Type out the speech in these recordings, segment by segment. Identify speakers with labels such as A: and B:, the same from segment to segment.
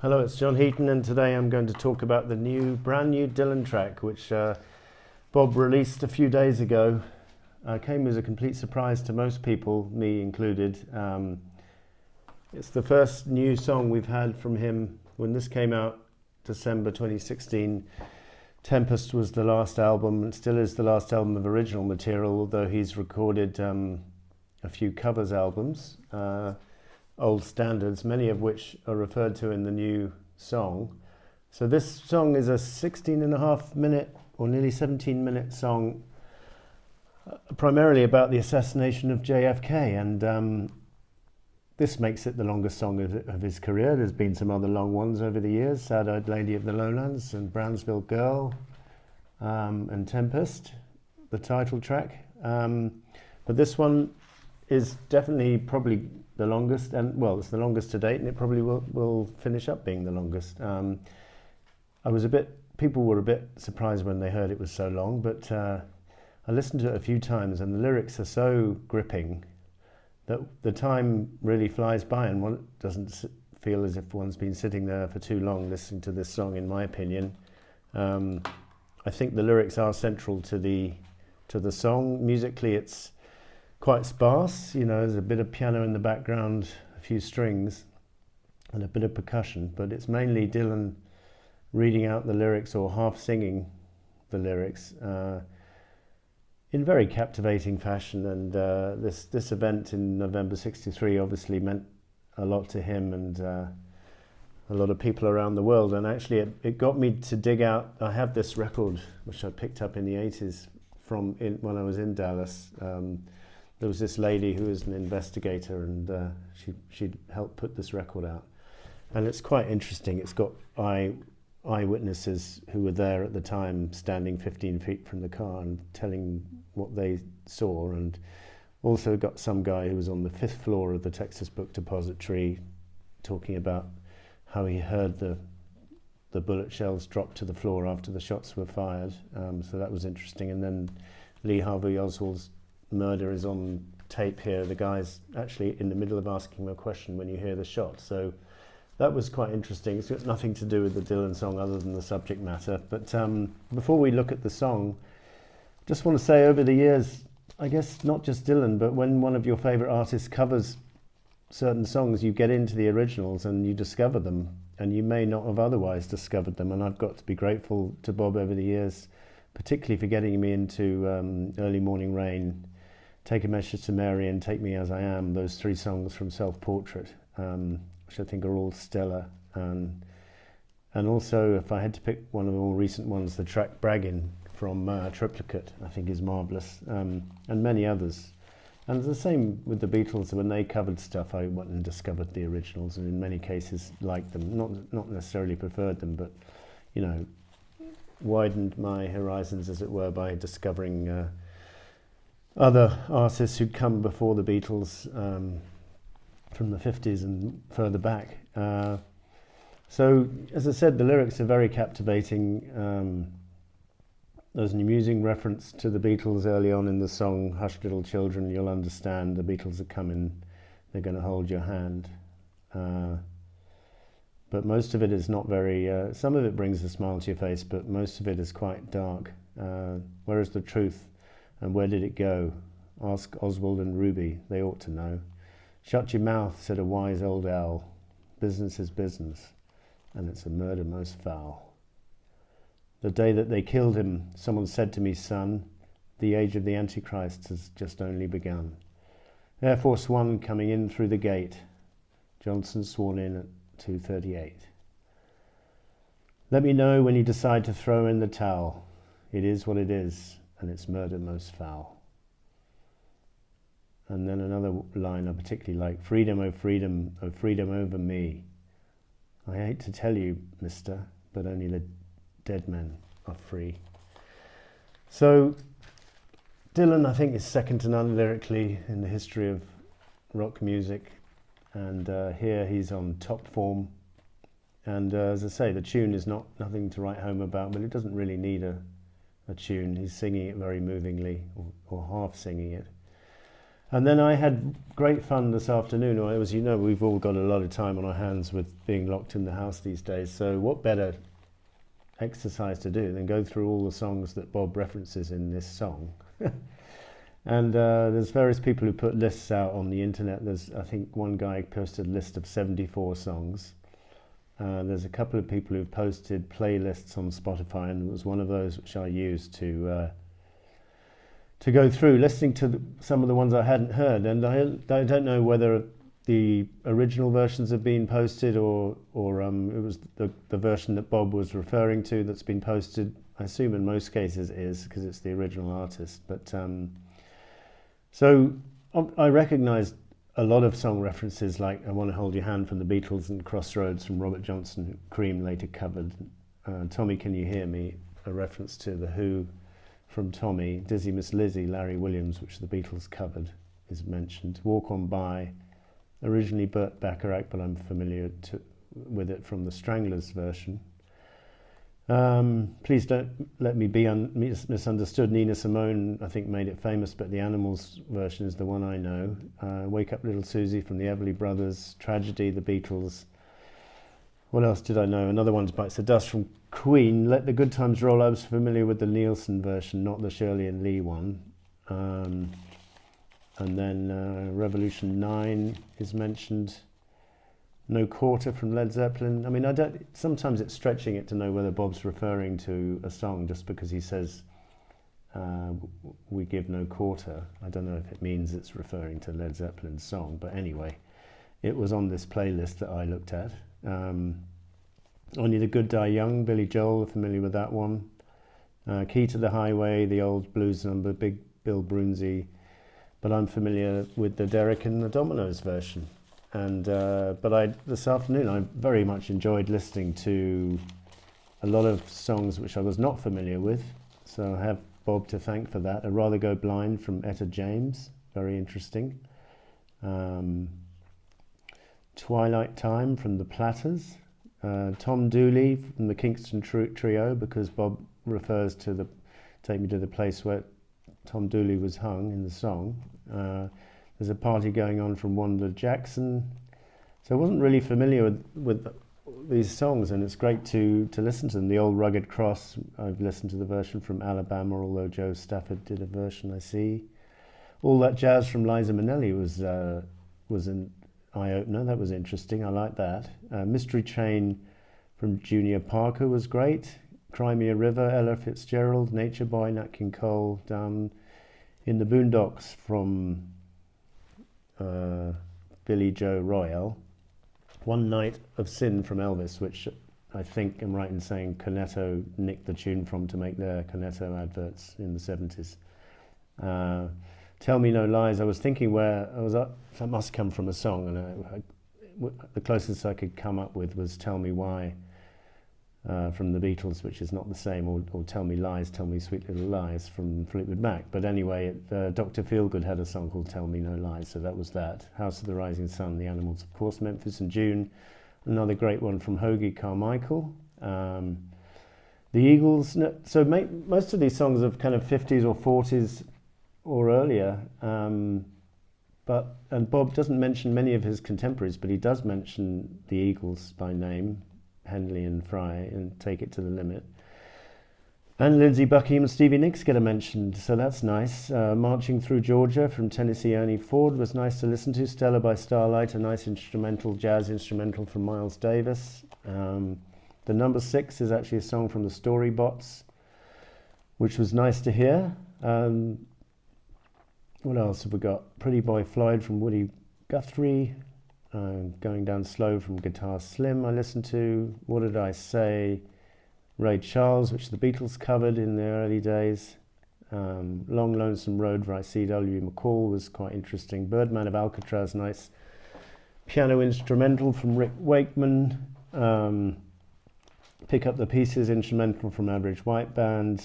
A: Hello, it's John Heaton, and today I'm going to talk about the brand new Dylan track, which Bob released a few days ago. Came as a complete surprise to most people, me included. It's the first new song we've had from him. When this came out, December 2016, Tempest was the last album, and still is the last album of original material, although he's recorded a few covers albums. Old standards, many of which are referred to in the new song. So this song is a 16.5-minute or nearly 17-minute song, primarily about the assassination of JFK, and this makes it the longest song of his career. There's been some other long ones over the years, Sad-Eyed Lady of the Lowlands and Brownsville Girl, and Tempest, the title track. But this one is definitely probably the longest, and well, it's the longest to date, and it probably will finish up being the longest. People were a bit surprised when they heard it was so long, but I listened to it a few times, and the lyrics are so gripping that the time really flies by, and one doesn't feel as if one's been sitting there for too long listening to this song, in my opinion. I think the lyrics are central to the song. Musically, it's quite sparse, there's a bit of piano in the background, a few strings, and a bit of percussion, but it's mainly Dylan reading out the lyrics or half singing the lyrics in very captivating fashion. And this event in November '63 obviously meant a lot to him and a lot of people around the world. And actually it got me to dig out. I have this record which I picked up in the 80s when I was in Dallas. There was this lady who was an investigator, and she'd helped put this record out. And it's quite interesting. It's got eyewitnesses who were there at the time standing 15 feet from the car and telling what they saw, and also got some guy who was on the 5th floor of the Texas Book Depository talking about how he heard the bullet shells drop to the floor after the shots were fired. So that was interesting. And then Lee Harvey Oswald's murder is on tape here. The guy's actually in the middle of asking him a question when you hear the shot. So that was quite interesting. It's got nothing to do with the Dylan song other than the subject matter. But before we look at the song, just want to say, over the years, I guess not just Dylan, but when one of your favorite artists covers certain songs, you get into the originals and you discover them, and you may not have otherwise discovered them. And I've got to be grateful to Bob over the years, particularly for getting me into Early Morning Rain, Take a Message to Mary, and Take Me As I Am, those 3 songs from Self-Portrait, which I think are all stellar. And also, if I had to pick one of the more recent ones, the track Braggin' from Triplicate, I think is marvellous, and many others. And the same with the Beatles. When they covered stuff, I went and discovered the originals, and in many cases liked them. Not necessarily preferred them, but, widened my horizons, as it were, by discovering other artists who'd come before the Beatles from the 50s and further back. So, as I said, the lyrics are very captivating. There's an amusing reference to the Beatles early on in the song, "Hush little children, you'll understand, the Beatles are coming, they're going to hold your hand." But most of it is not very, some of it brings a smile to your face, but most of it is quite dark. Where is the truth? And where did it go? Ask Oswald and Ruby, they ought to know. Shut your mouth, said a wise old owl. Business is business, and it's a murder most foul. The day that they killed him, someone said to me, son, the age of the Antichrist has just only begun. Air Force One coming in through the gate. Johnson sworn in at 2:38. Let me know when you decide to throw in the towel. It is what it is, and it's murder most foul. And then another line I particularly like, freedom, oh freedom over me. I hate to tell you, mister, but only the dead men are free. So Dylan, I think, is second to none lyrically in the history of rock music, and here he's on top form. And as I say, the tune is nothing to write home about, but it doesn't really need a tune. He's singing it very movingly, or half singing it. And then I had great fun this afternoon. Or as you know, we've all got a lot of time on our hands with being locked in the house these days. So what better exercise to do than go through all the songs that Bob references in this song? And there's various people who put lists out on the internet. There's, I think, one guy posted a list of 74 songs. There's a couple of people who've posted playlists on Spotify, and it was one of those which I used to go through, listening to some of the ones I hadn't heard. And I don't know whether the original versions have been posted or it was the version that Bob was referring to that's been posted. I assume in most cases it is, because it's the original artist. But so I recognised a lot of song references, like I Want to Hold Your Hand from the Beatles and Crossroads from Robert Johnson, who Cream later covered. Tommy, Can You Hear Me? A reference to The Who from Tommy. Dizzy Miss Lizzy, Larry Williams, which the Beatles covered, is mentioned. Walk On By, originally Burt Bacharach, but I'm familiar with it from the Stranglers version. Please Don't Let Me Be Misunderstood. Nina Simone, I think, made it famous, but the Animals version is the one I know. Wake Up Little Susie from the Everly Brothers. Tragedy, the Beatles. What else did I know? Another one's Bites the Dust from Queen. Let the Good Times Roll. I was familiar with the Nielsen version, not the Shirley and Lee one. And then Revolution 9 is mentioned. No Quarter from Led Zeppelin. I mean, sometimes it's stretching it to know whether Bob's referring to a song just because he says we give no quarter. I don't know if it means it's referring to Led Zeppelin's song, but anyway, it was on this playlist that I looked at. Only the Good Die Young, Billy Joel, familiar with that one. Key to the Highway, the old blues number, Big Bill Broonzy, but I'm familiar with the Derek and the Dominoes version. And but this afternoon I very much enjoyed listening to a lot of songs which I was not familiar with, so I have Bob to thank for that. I'd Rather Go Blind from Etta James, very interesting. Twilight Time from the Platters. Tom Dooley from the Kingston Trio, because Bob refers to Take Me to the Place where Tom Dooley was hung in the song. There's a party going on from Wanda Jackson. So I wasn't really familiar with these songs, and it's great to listen to them. The Old Rugged Cross, I've listened to the version from Alabama, although Joe Stafford did a version, I see. All That Jazz from Liza Minnelli was an eye-opener. That was interesting. I like that. Mystery Train from Junior Parker was great. Cry Me a River, Ella Fitzgerald. Nature Boy, Nat King Cole. Down in the Boondocks from Billy Joe Royale. One Night of Sin from Elvis, which I think I'm right in saying Cornetto nicked the tune from to make their Cornetto adverts in the 70s. Tell Me No Lies, I was thinking where I was up, that must come from a song, and the closest I could come up with was Tell Me Why from the Beatles, which is not the same, or Tell Me Lies, Tell Me Sweet Little Lies from Fleetwood Mac. But anyway, Dr. Feelgood had a song called Tell Me No Lies, so that was that. House of the Rising Sun, The Animals, of course. Memphis in June, another great one from Hoagie Carmichael. The Eagles, so most of these songs are kind of 50s or 40s or earlier, and Bob doesn't mention many of his contemporaries, but he does mention the Eagles by name, Henley and Fry, and Take It to the Limit. And Lindsey Buckingham and Stevie Nicks get a mention, so that's nice. Marching Through Georgia from Tennessee Ernie Ford was nice to listen to. Stella by Starlight, a nice jazz instrumental from Miles Davis. The Number 6 is actually a song from the Storybots, which was nice to hear. What else have we got? Pretty Boy Floyd from Woody Guthrie. Going Down Slow from Guitar Slim I listened to. What Did I Say? Ray Charles, which the Beatles covered in their early days. Long Lonesome Road by C.W. McCall was quite interesting. Birdman of Alcatraz, nice piano instrumental from Rick Wakeman. Pick Up the Pieces instrumental from Average White Band.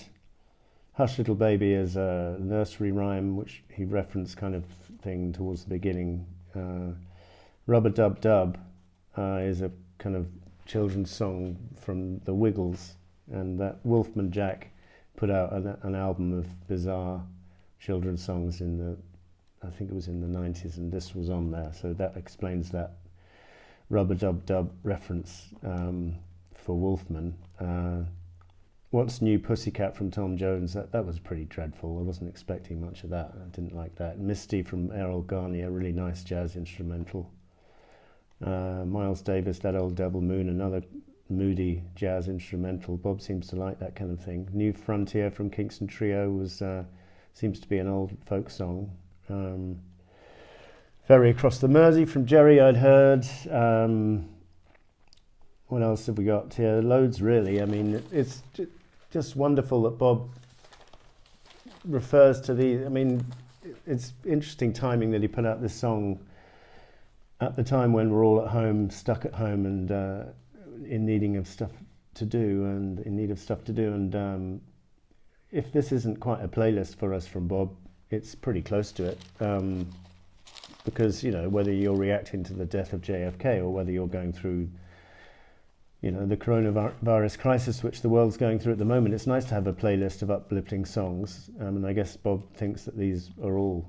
A: Hush Little Baby is a nursery rhyme, which he referenced kind of thing towards the beginning. Rubber Dub Dub is a kind of children's song from the Wiggles, and that Wolfman Jack put out an album of bizarre children's songs in the I think it was in the 90s, and this was on there, so that explains that rub-a-dub-dub reference for Wolfman. What's New Pussycat from Tom Jones, that was pretty dreadful. I wasn't expecting much of that. I didn't like that. Misty from Errol Garnier, really nice jazz instrumental. Miles Davis, That Old Devil Moon, another moody jazz instrumental. Bob seems to like that kind of thing. New Frontier from Kingston Trio was seems to be an old folk song. Ferry Across the Mersey from Jerry I'd heard. What else have we got here? Loads, really. I mean, it's just wonderful that Bob refers to these. I mean, it's interesting timing that he put out this song at the time when we're all at home, stuck at home, and in need of stuff to do. And if this isn't quite a playlist for us from Bob, it's pretty close to it. Because, you know, whether you're reacting to the death of JFK or whether you're going through, you know, the coronavirus crisis which the world's going through at the moment, it's nice to have a playlist of uplifting songs. And I guess Bob thinks that these are all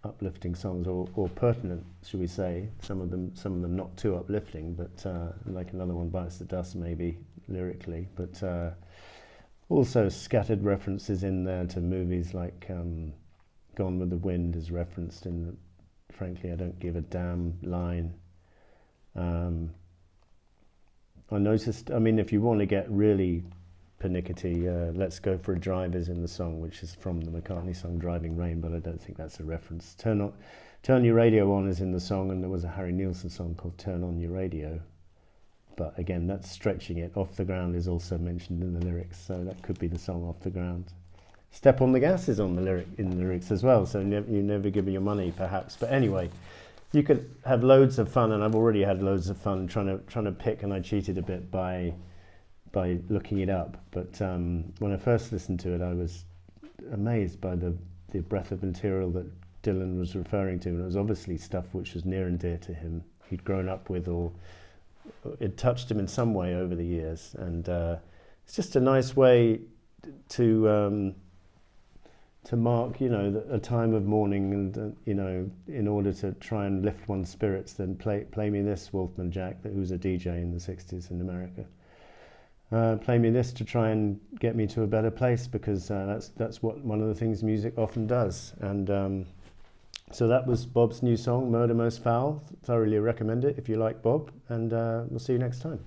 A: uplifting songs, or pertinent, should we say. Some of them not too uplifting, but like Another One Bites the Dust maybe lyrically, but also scattered references in there to movies like Gone with the Wind is referenced in the Frankly I Don't Give a Damn line. I noticed, I mean, if you want to get really pernickety, Let's Go for a Drive is in the song, which is from the McCartney song Driving Rain, but I don't think that's a reference. Turn Your Radio On is in the song, and there was a Harry Nilsson song called Turn On Your Radio. But again, that's stretching it. Off the Ground is also mentioned in the lyrics, so that could be the song Off the Ground. Step on the Gas is on the lyrics as well, so you never give me your money, perhaps. But anyway, you could have loads of fun, and I've already had loads of fun trying to pick, and I cheated a bit by looking it up. But when I first listened to it, I was amazed by the breadth of material that Dylan was referring to, and it was obviously stuff which was near and dear to him. He'd grown up with, or it touched him in some way over the years, and it's just a nice way to mark, you know, a time of mourning, and you know, in order to try and lift one's spirits, then play me this, Wolfman Jack, who's a DJ in the 60s in America. Play me this to try and get me to a better place, because that's what one of the things music often does. And so that was Bob's new song, Murder Most Foul. Thoroughly recommend it if you like Bob, and we'll see you next time.